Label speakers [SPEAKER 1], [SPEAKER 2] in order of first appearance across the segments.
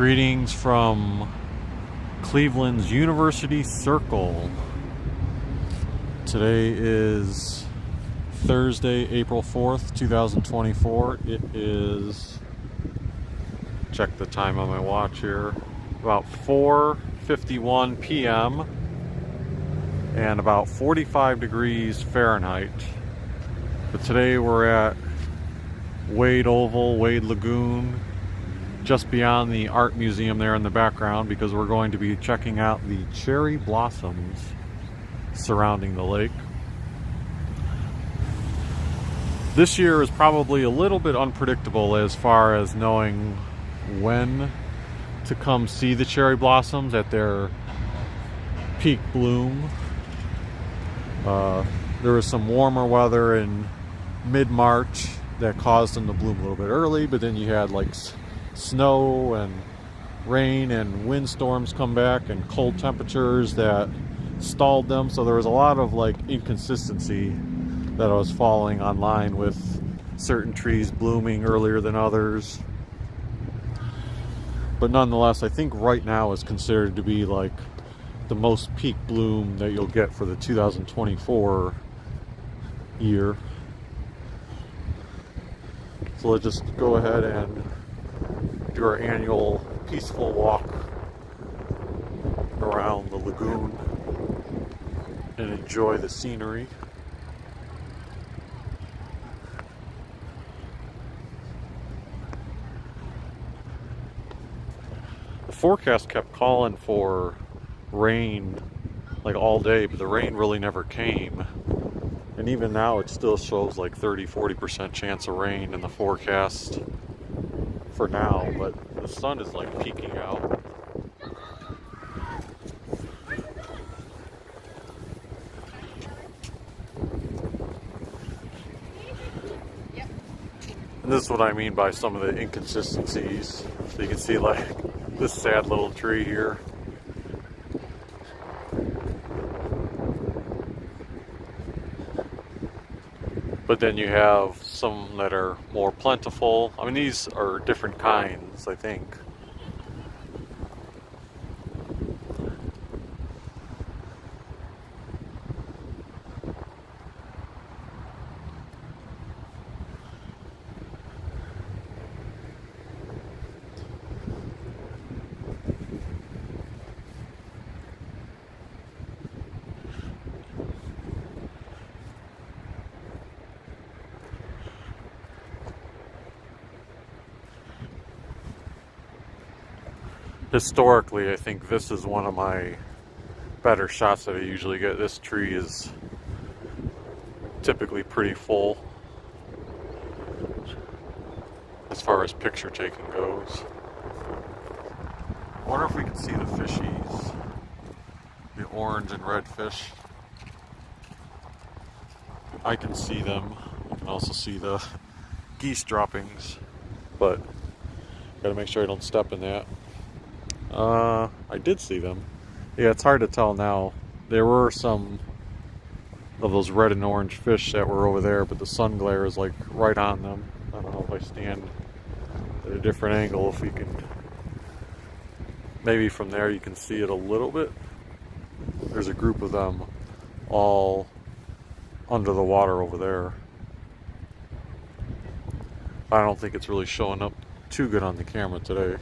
[SPEAKER 1] Greetings from Cleveland's University Circle. Today is Thursday, April 4th, 2024. It is, check the time on my watch here, about 4:51 p.m. and about 45 degrees Fahrenheit. But today we're at Wade Lagoon, just beyond the art museum there in the background, because we're going to be checking out the cherry blossoms surrounding the lake. This year is probably a little bit unpredictable as far as knowing when to come see the cherry blossoms at their peak bloom. There was some warmer weather in mid-March that caused them to bloom a little bit early, but then you had like snow and rain and windstorms come back and cold temperatures that stalled them. So there was a lot of like inconsistency that I was following online with certain trees blooming earlier than others. But nonetheless, I think right now is considered to be like the most peak bloom that you'll get for the 2024 year. So let's just go ahead and do our annual peaceful walk around the lagoon and enjoy the scenery. The forecast kept calling for rain like all day, but the rain really never came. And even now it still shows like 30-40% chance of rain in the forecast for now, but the sun is like peeking out. And this is what I mean by some of the inconsistencies. So you can see like this sad little tree here. But then you have some that are more plentiful. I mean, these are different kinds, I think. Historically, I think this is one of my better shots that I usually get. This tree is typically pretty full as far as picture taking goes. I wonder if we can see the fishies, the orange and red fish. I can see them. You can also see the geese droppings, but gotta make sure I don't step in that. I did see them. Yeah, it's hard to tell now. There were some of those red and orange fish that were over there, but the sun glare is like right on them. I don't know if I stand at a different angle, if we can, maybe from there you can see it a little bit. There's a group of them all under the water over there. I don't think it's really showing up too good on the camera today.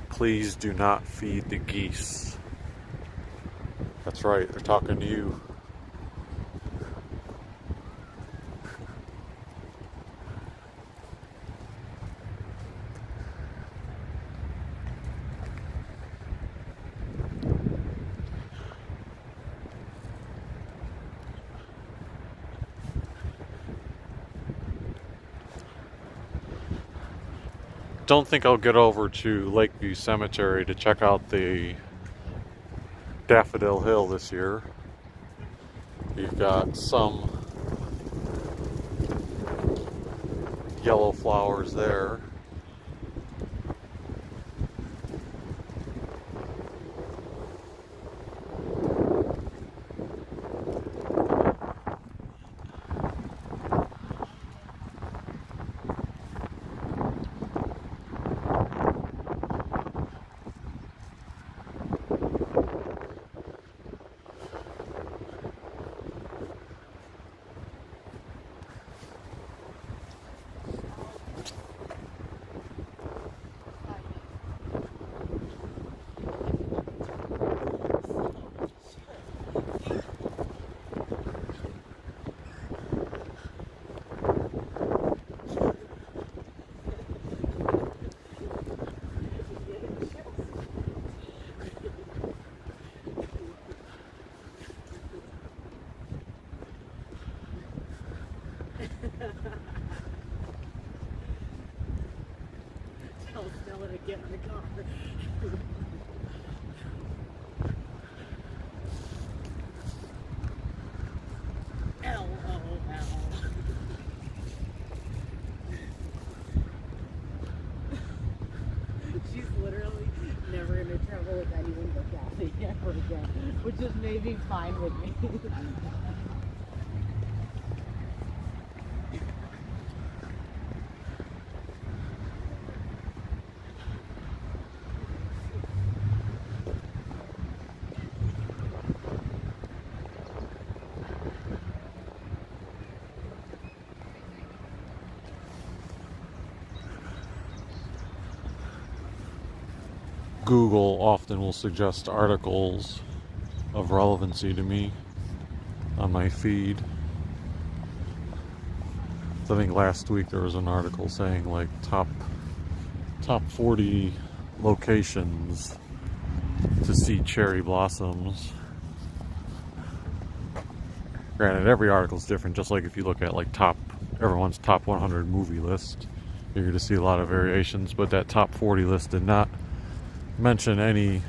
[SPEAKER 1] Please do not feed the geese. That's right, they're talking to you. Don't think I'll get over to Lakeview Cemetery to check out the Daffodil Hill this year. You've got some yellow flowers there.
[SPEAKER 2] else now that I get in the car. LOL. She's literally never going to travel with anyone but Kathy ever again, which is maybe fine with me.
[SPEAKER 1] Google often will suggest articles of relevancy to me on my feed. So I think last week there was an article saying like top 40 locations to see cherry blossoms. Granted, every article is different, just like if you look at like everyone's top 100 movie list, you're going to see a lot of variations, but that top 40 list did not mention any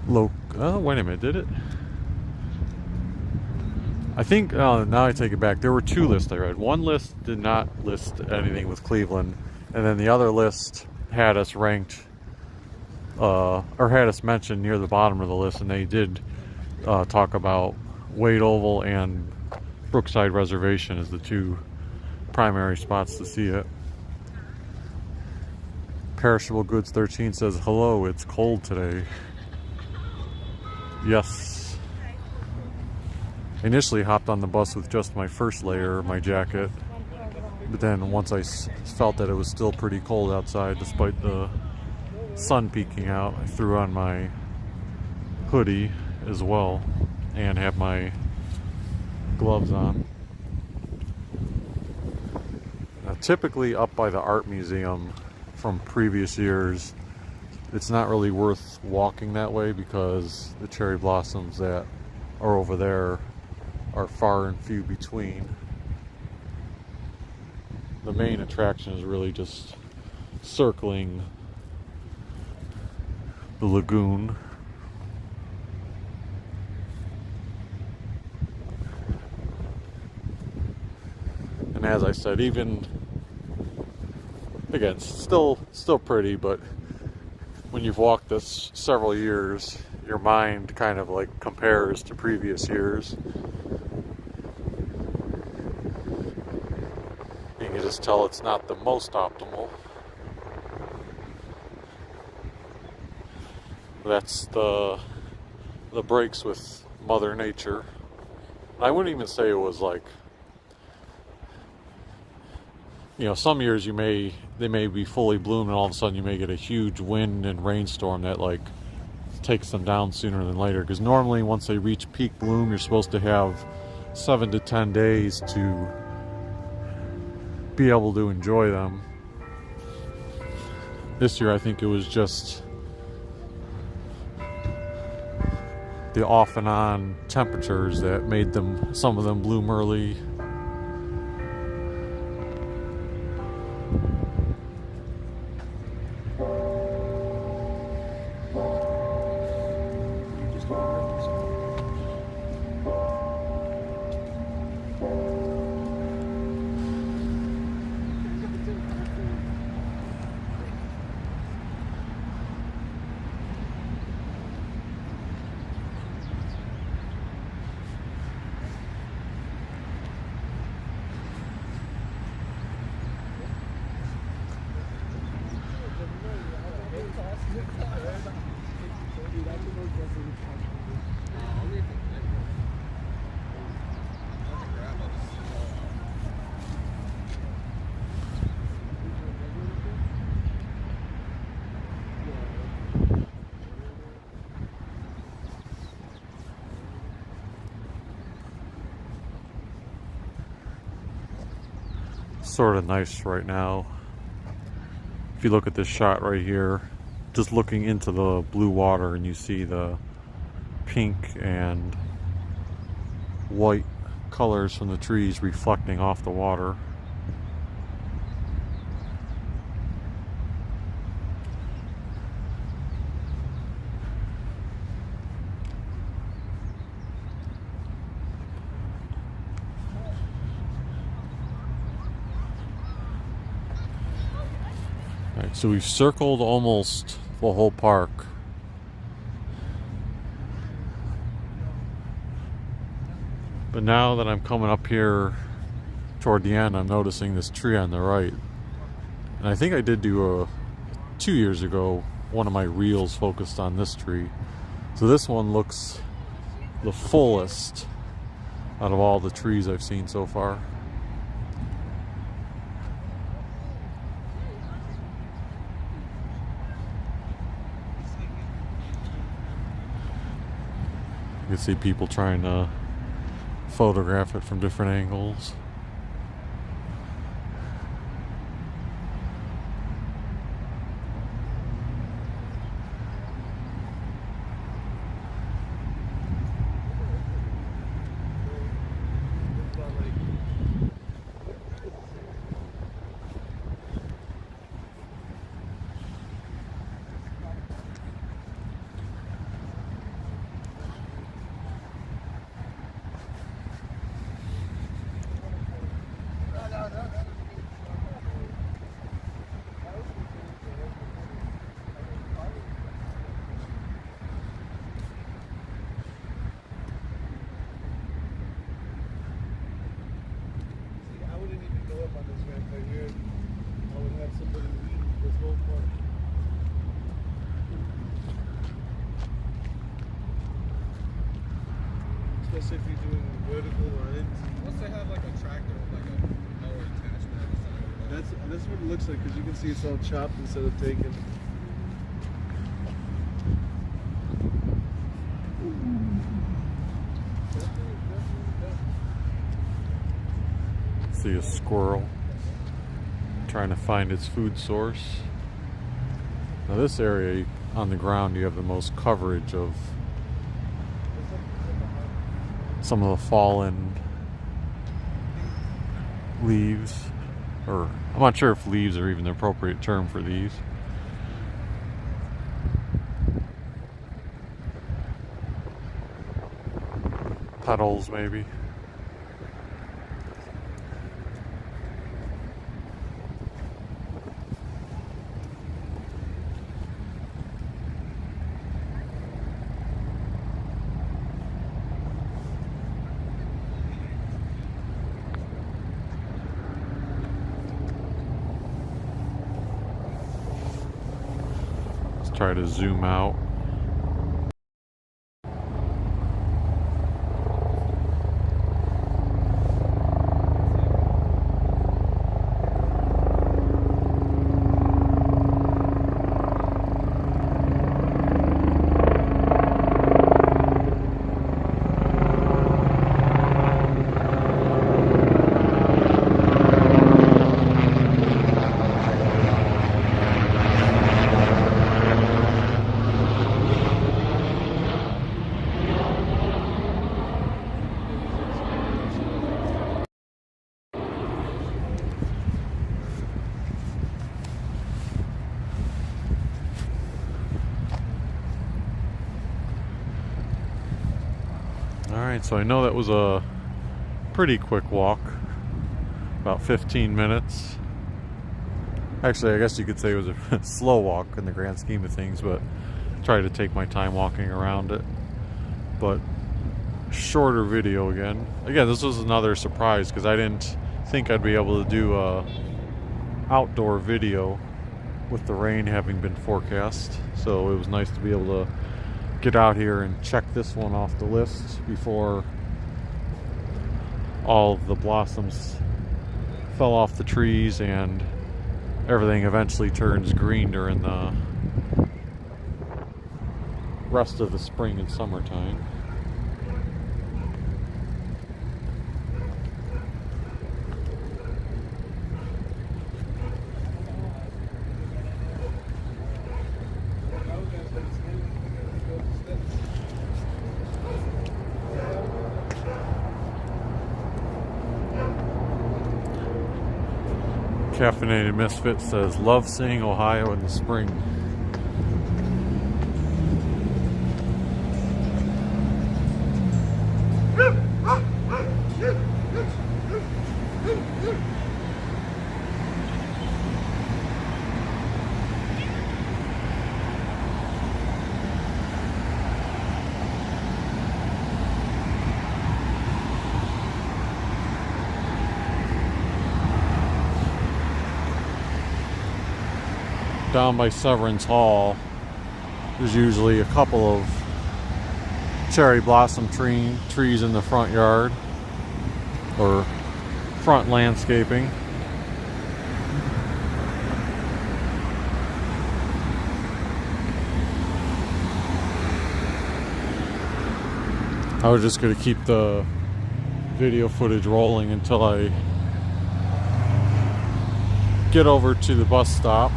[SPEAKER 1] wait a minute, did it? I think, now I take it back, there were two lists I read. One list did not list anything with Cleveland, and then the other list had us ranked, or had us mentioned near the bottom of the list, and they did talk about Wade Oval and Brookside Reservation as the two primary spots to see it. Perishable Goods 13 says, hello, it's cold today. Yes. I initially hopped on the bus with just my first layer of my jacket, but then once I felt that it was still pretty cold outside despite the sun peeking out, I threw on my hoodie as well and have my gloves on. Now, typically up by the art museum from previous years, it's not really worth walking that way because the cherry blossoms that are over there are far and few between. The main attraction is really just circling the lagoon. And as I said, even again, still pretty, but when you've walked this several years, your mind kind of like compares to previous years. You can just tell it's not the most optimal. That's the breaks with Mother Nature. I wouldn't even say it was like, you know, some years they may be fully bloomed and all of a sudden you may get a huge wind and rainstorm that like takes them down sooner than later, because normally once they reach peak bloom you're supposed to have 7 to 10 days to be able to enjoy them. This year I think it was just the off and on temperatures that made some of them bloom early. Sort of nice right now. If you look at this shot right here, just looking into the blue water, and you see the pink and white colors from the trees reflecting off the water. Alright, so we've circled almost the whole park. But now that I'm coming up here toward the end, I'm noticing this tree on the right. And I think I did do 2 years ago, one of my reels focused on this tree. So this one looks the fullest out of all the trees I've seen so far. You can see people trying to photograph it from different angles.
[SPEAKER 3] Especially if you're doing vertical lines. Unless they have like a tractor with like a mower attachment on the side. That's what it looks like, because you can see it's all chopped instead of taken.
[SPEAKER 1] See a squirrel trying to find its food source. Now this area on the ground, you have the most coverage of some of the fallen leaves, or I'm not sure if leaves are even the appropriate term for these. Petals, maybe. Try to zoom out. Alright, so I know that was a pretty quick walk, about 15 minutes. Actually, I guess you could say it was a slow walk in the grand scheme of things, but I tried to take my time walking around it. But shorter video again. Again, this was another surprise because I didn't think I'd be able to do a outdoor video with the rain having been forecast. So it was nice to be able to get out here and check this one off the list before all of the blossoms fell off the trees and everything eventually turns green during the rest of the spring and summertime. Caffeinated Misfit says, love seeing Ohio in the spring. down by Severance Hall, there's usually a couple of cherry blossom trees in the front yard or front landscaping. I was just going to keep the video footage rolling until I get over to the bus stop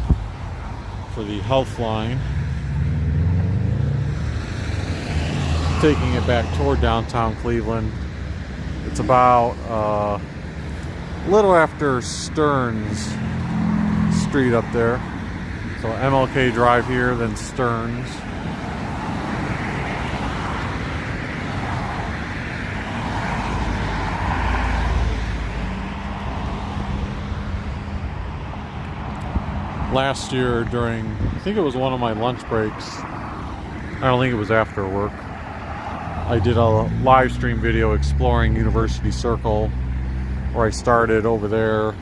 [SPEAKER 1] for the Healthline, taking it back toward downtown Cleveland. It's about a little after Stearns Street up there. So MLK Drive here, then Stearns. Last year during, I think it was one of my lunch breaks, I don't think it was after work, I did a live stream video exploring University Circle, where I started over there,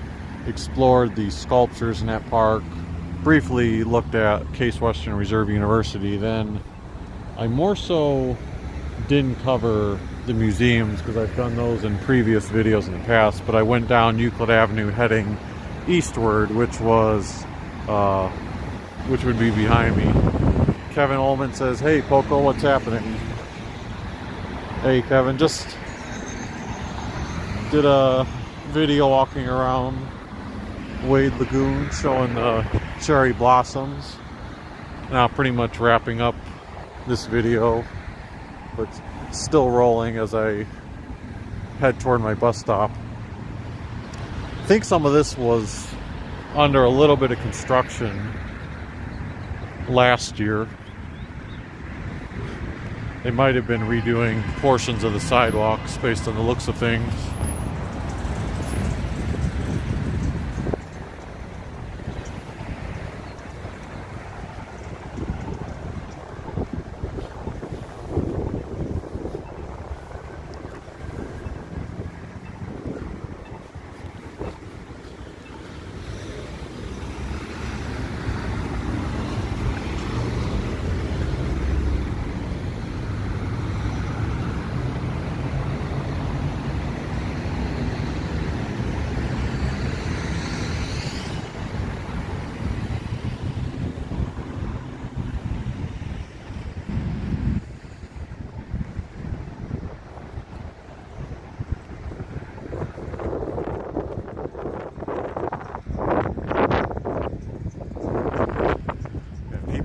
[SPEAKER 1] explored the sculptures in that park, briefly looked at Case Western Reserve University. Then I more so didn't cover the museums because I've done those in previous videos in the past, but I went down Euclid Avenue heading eastward, which would be behind me. Kevin Ullman says, "Hey Poco, what's happening?" Hey Kevin, just did a video walking around Wade Lagoon showing the cherry blossoms. Now pretty much wrapping up this video, but still rolling as I head toward my bus stop. I think some of this was under a little bit of construction last year. They might have been redoing portions of the sidewalks based on the looks of things.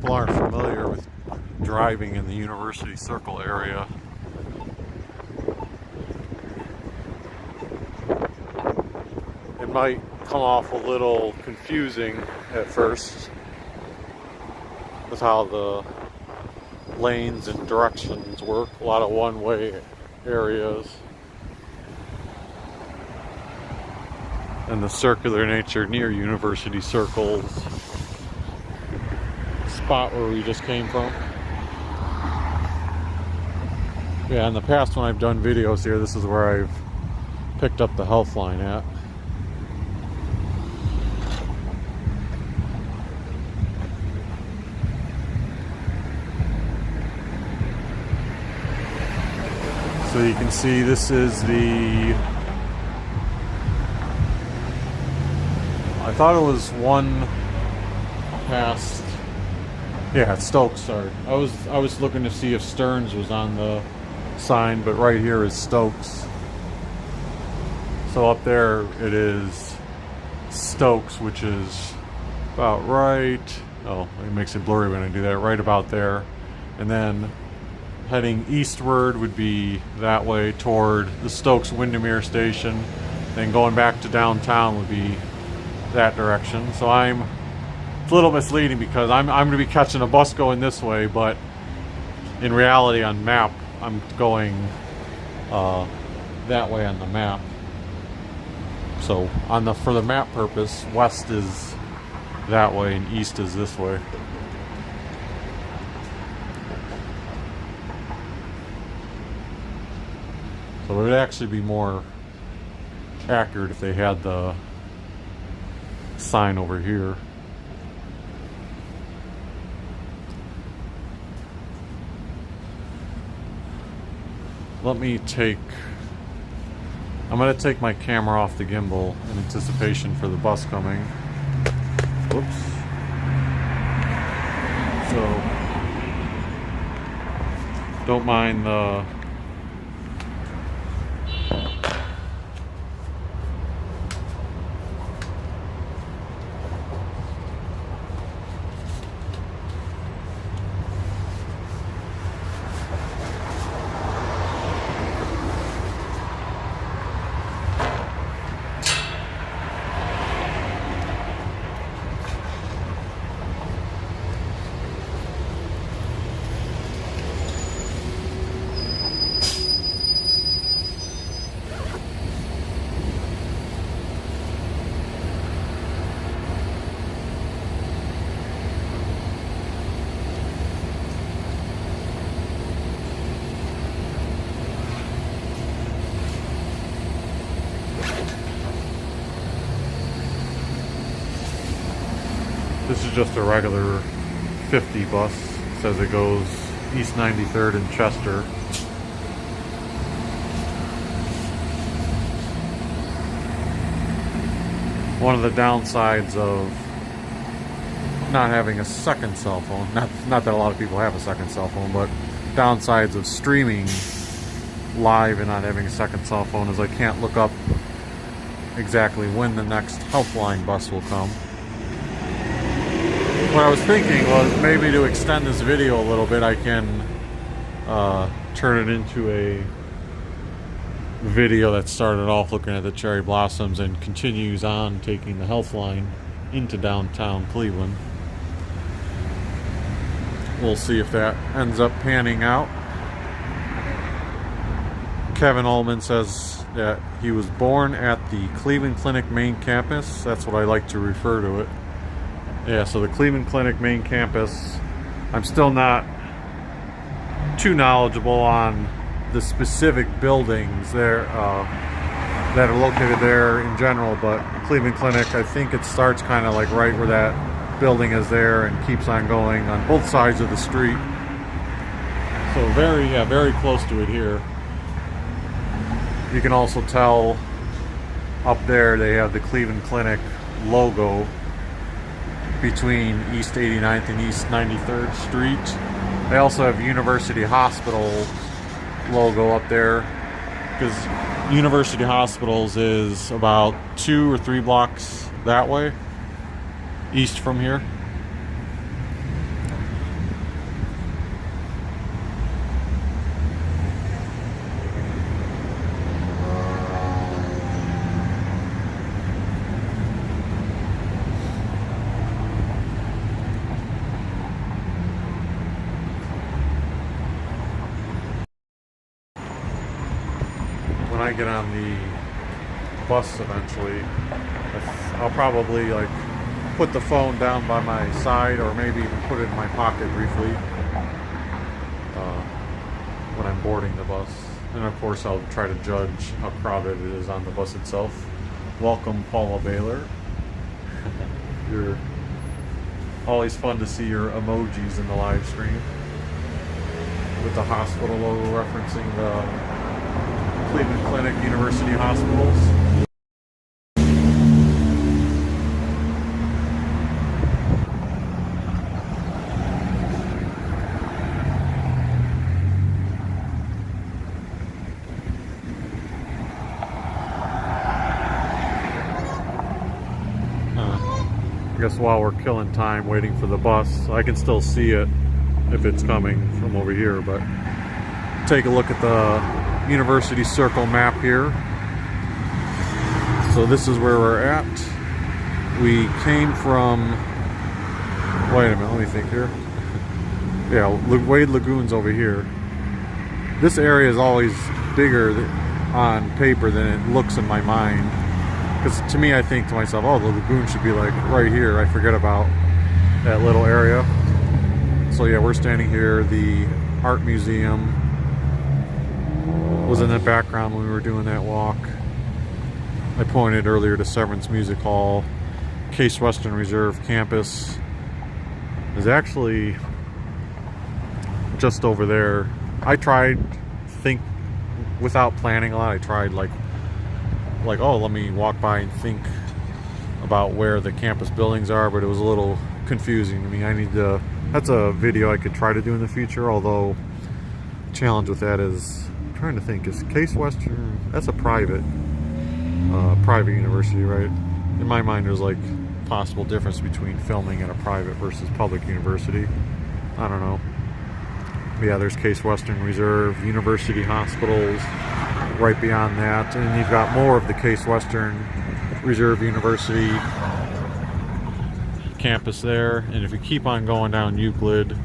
[SPEAKER 1] Aren't familiar with driving in the University Circle area. It might come off a little confusing at first with how the lanes and directions work. A lot of one-way areas and the circular nature near University Circle's spot where we just came from. Yeah, in the past when I've done videos here, this is where I've picked up the Healthline at. So you can see this is I thought it was one past. Yeah, Stokes, sorry. I was looking to see if Stearns was on the sign, but right here is Stokes. So up there it is Stokes, which is about right. Oh, it makes it blurry when I do that. Right about there. And then heading eastward would be that way toward the Stokes Windermere station. Then going back to downtown would be that direction. So it's a little misleading because I'm going to be catching a bus going this way, but in reality on map I'm going that way on the map. So for the map purpose, west is that way and east is this way. So it would actually be more accurate if they had the sign over here. let me take... I'm going to take my camera off the gimbal in anticipation for the bus coming. Whoops. So, don't mind the... This is just a regular 50 bus. It says it goes East 93rd in Chester. One of the downsides of not having a second cell phone, not that a lot of people have a second cell phone, but downsides of streaming live and not having a second cell phone is I can't look up exactly when the next Healthline bus will come. What I was thinking was maybe to extend this video a little bit, I can turn it into a video that started off looking at the cherry blossoms and continues on taking the Healthline into downtown Cleveland. We'll see if that ends up panning out. Kevin Ullman says that he was born at the Cleveland Clinic main campus. That's what I like to refer to it. Yeah, so the Cleveland Clinic main campus, I'm still not too knowledgeable on the specific buildings there that are located there in general, but Cleveland Clinic, I think it starts kind of like right where that building is there and keeps on going on both sides of the street. So very close to it here. You can also tell up there they have the Cleveland Clinic logo between East 89th and East 93rd Street. They also have University Hospital logo up there, because University Hospitals is about 2 or 3 blocks that way, east from here. When I get on the bus eventually, I'll probably like put the phone down by my side, or maybe even put it in my pocket briefly when I'm boarding the bus. And of course I'll try to judge how crowded it is on the bus itself. Welcome, Paula Baylor. You're always fun to see your emojis in the live stream with the hospital logo referencing the Cleveland Clinic University Hospitals. I guess while we're killing time waiting for the bus, I can still see it if it's coming from over here, but take a look at the University Circle map here. So this is where we're at. We came from, wait a minute, let me think here. Yeah, Wade Lagoon's over here. This area is always bigger on paper than it looks in my mind. Because to me, I think to myself, oh, the lagoon should be like right here. I forget about that little area. So yeah, we're standing here. The art museum was in the background when we were doing that walk. I pointed earlier to Severance Music Hall. Case Western Reserve campus is actually just over there. I tried without planning a lot. I tried like oh, let me walk by and think about where the campus buildings are, but it was a little confusing to me. I need to, that's a video I could try to do in the future, although the challenge with that is, I'm trying to think, is Case Western, that's a private university, right? In my mind, there's like possible difference between filming at a private versus public university. I don't know. But yeah, there's Case Western Reserve, University Hospitals right beyond that, and you've got more of the Case Western Reserve University campus there. And if you keep on going down Euclid,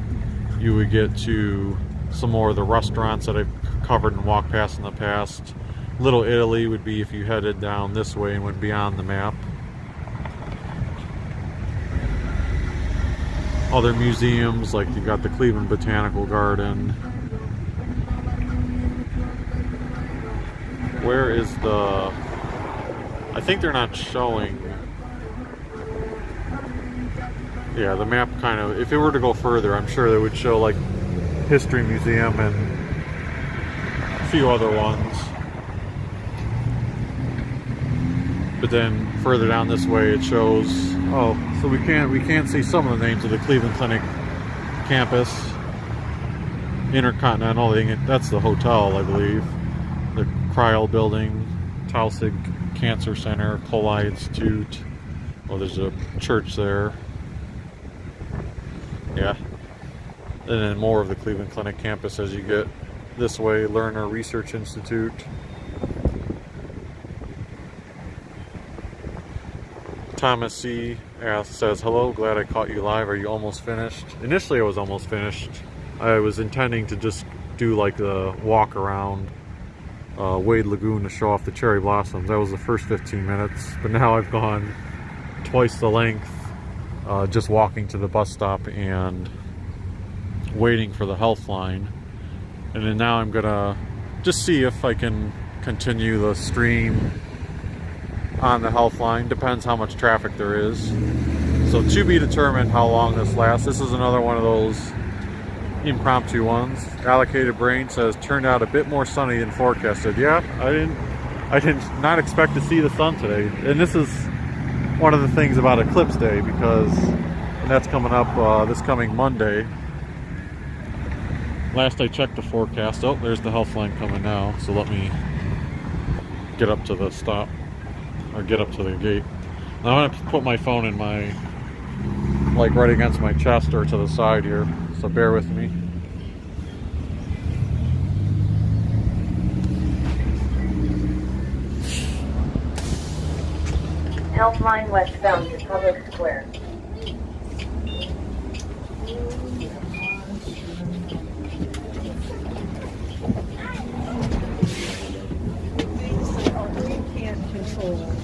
[SPEAKER 1] you would get to some more of the restaurants that I've covered and walked past in the past. Little Italy would be if you headed down this way and went beyond the map. Other museums, like you've got the Cleveland Botanical Garden. Where is the... I think they're not showing... Yeah, the map kind of... If it were to go further, I'm sure they would show like History Museum and a few other ones. But then further down this way it shows... Oh, so we can't see some of the names of the Cleveland Clinic campus. Intercontinental, that's the hotel, I believe. The Cryo Building, Taussig Cancer Center, Coli Institute. Oh, there's a church there. Yeah. And then more of the Cleveland Clinic campus as you get this way. Lerner Research Institute. Thomas C. says, hello, glad I caught you live. Are you almost finished? Initially I was almost finished. I was intending to just do like a walk around Wade Lagoon to show off the cherry blossoms. That was the first 15 minutes, but now I've gone twice the length just walking to the bus stop and waiting for the Healthline. And then now I'm gonna just see if I can continue the stream on the Healthline. Depends how much traffic there is. So to be determined how long this lasts. This is another one of those impromptu ones. Allocated Brain says, turned out a bit more sunny than forecasted. Yeah, I did not expect to see the sun today. And this is one of the things about Eclipse Day, because and that's coming up this coming Monday. Last I checked the forecast, oh, there's the Healthline coming now. So let me get up to the stop, or get up to the gate. Now I'm gonna put my phone in my, like right against my chest or to the side here, so bear with me.
[SPEAKER 4] Healthline westbound to Public Square.
[SPEAKER 2] We can't control that.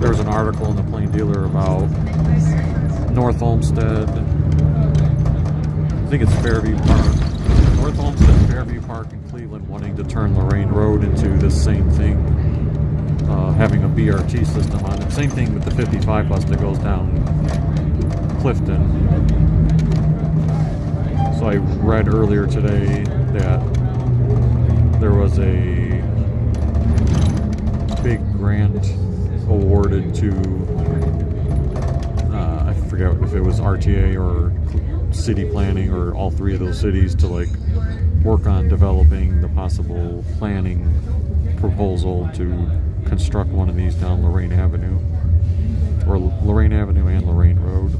[SPEAKER 1] there was an article in the Plain Dealer about North Olmsted. I think it's Fairview Park. North Olmsted, Fairview Park, and Cleveland wanting to turn Lorraine Road into this same thing, having a BRT system on it. Same thing with the 55 bus that goes down Clifton. So I read earlier today that there was a big grant awarded to, I forget if it was RTA or city planning or all three of those cities, to like work on developing the possible planning proposal to construct one of these down Lorraine Avenue, or Lorraine Avenue and Lorraine Road.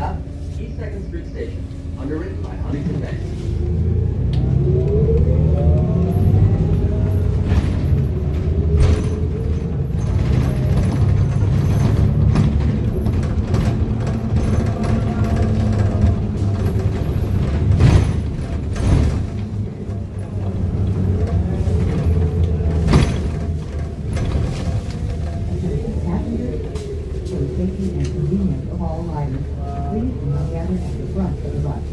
[SPEAKER 5] stop, East 2nd Street Station. Underwritten by Huntington Bank.
[SPEAKER 6] For the safety and convenience of all riders, please do not gather at the front of the bus.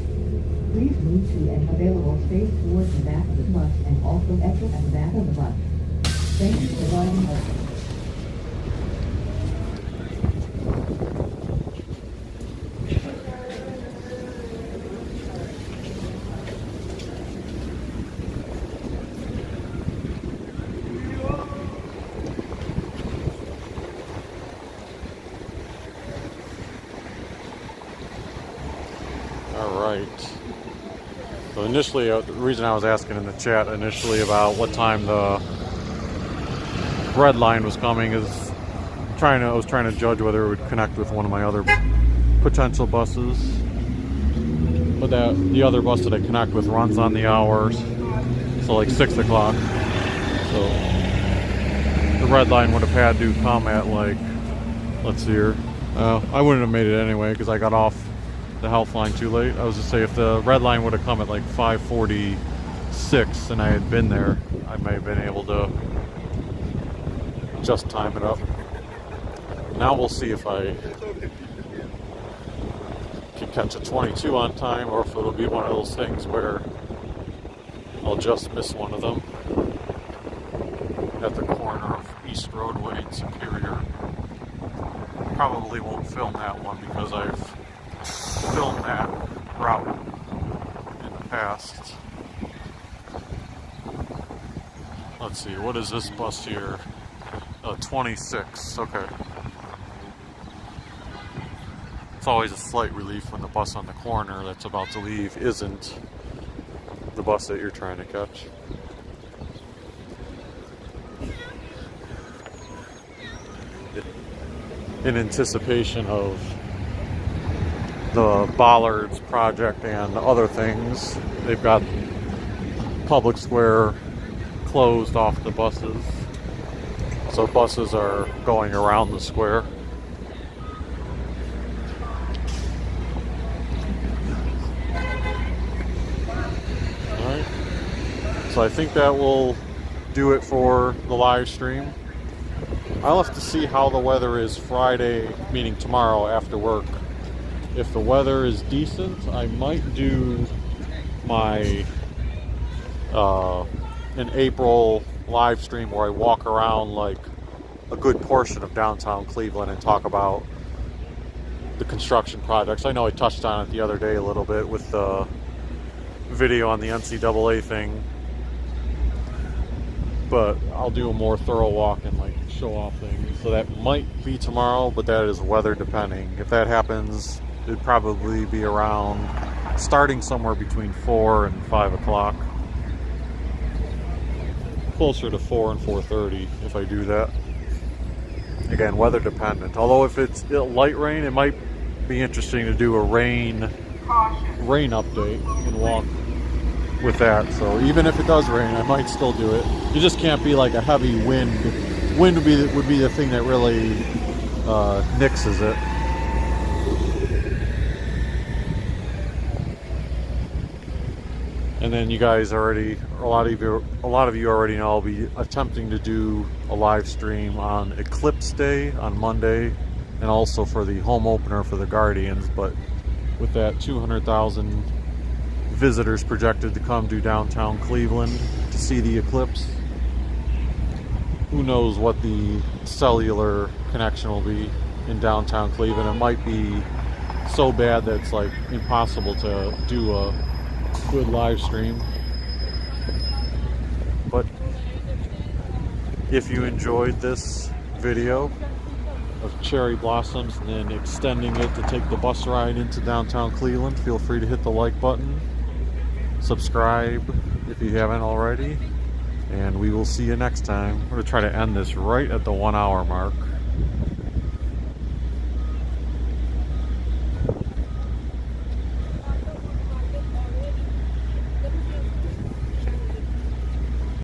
[SPEAKER 6] Please move to an available space towards the back of the bus and also exit at the back of the bus. Thank you for riding us.
[SPEAKER 1] Alright. So initially, the reason I was asking in the chat initially about what time the red line was coming is I was trying to judge whether it would connect with one of my other potential buses. But the other bus that I connect with runs on the hours, so like 6 o'clock. So the red line would have had to come at like, let's see here. I wouldn't have made it anyway because I got off the Healthline too late. I was to say if the red line would have come at like 5:46 and I had been there, I may have been able to just time it up. Now we'll see if I can catch a 22 on time or if it'll be one of those things where I'll just miss one of them at the corner of East Roadway and Superior. Probably won't film that one because I've filmed that route in the past. Let's see, what is this bus here? 26, okay. It's always a slight relief when the bus on the corner that's about to leave isn't the bus that you're trying to catch. In anticipation of the Bollards project and other things, they've got public square closed off the buses, so buses are going around the square. Alright, so I think that will do it for the live stream. I'll have to see how the weather is Friday, meaning tomorrow after work. If the weather is decent, I might do my an April live stream where I walk around like a good portion of downtown Cleveland and talk about the construction projects. I know I touched on it the other day a little bit with the video on the NCAA thing, but I'll do a more thorough walk and like show off things. So that might be tomorrow, but that is weather depending. If that happens, it'd probably be around starting somewhere between 4 and 5 o'clock. Closer to 4 and 4:30 if I do that. Again, weather dependent. Although if it's light rain, it might be interesting to do a rain update and walk with that. So even if it does rain, I might still do it. You just can't be like a heavy wind. Wind would be the thing that really nixes it. And then you guys already, a lot of you already know I'll be attempting to do a live stream on Eclipse Day on Monday, and also for the home opener for the Guardians. But with that 200,000 visitors projected to come to downtown Cleveland to see the eclipse, who knows what the cellular connection will be in downtown Cleveland. It might be so bad that it's like impossible to do a good live stream. But if you enjoyed this video of cherry blossoms and then extending it to take the bus ride into downtown Cleveland, feel free to hit the like button, subscribe if you haven't already, and we will see you next time. I'm going to try to end this right at the 1 hour mark.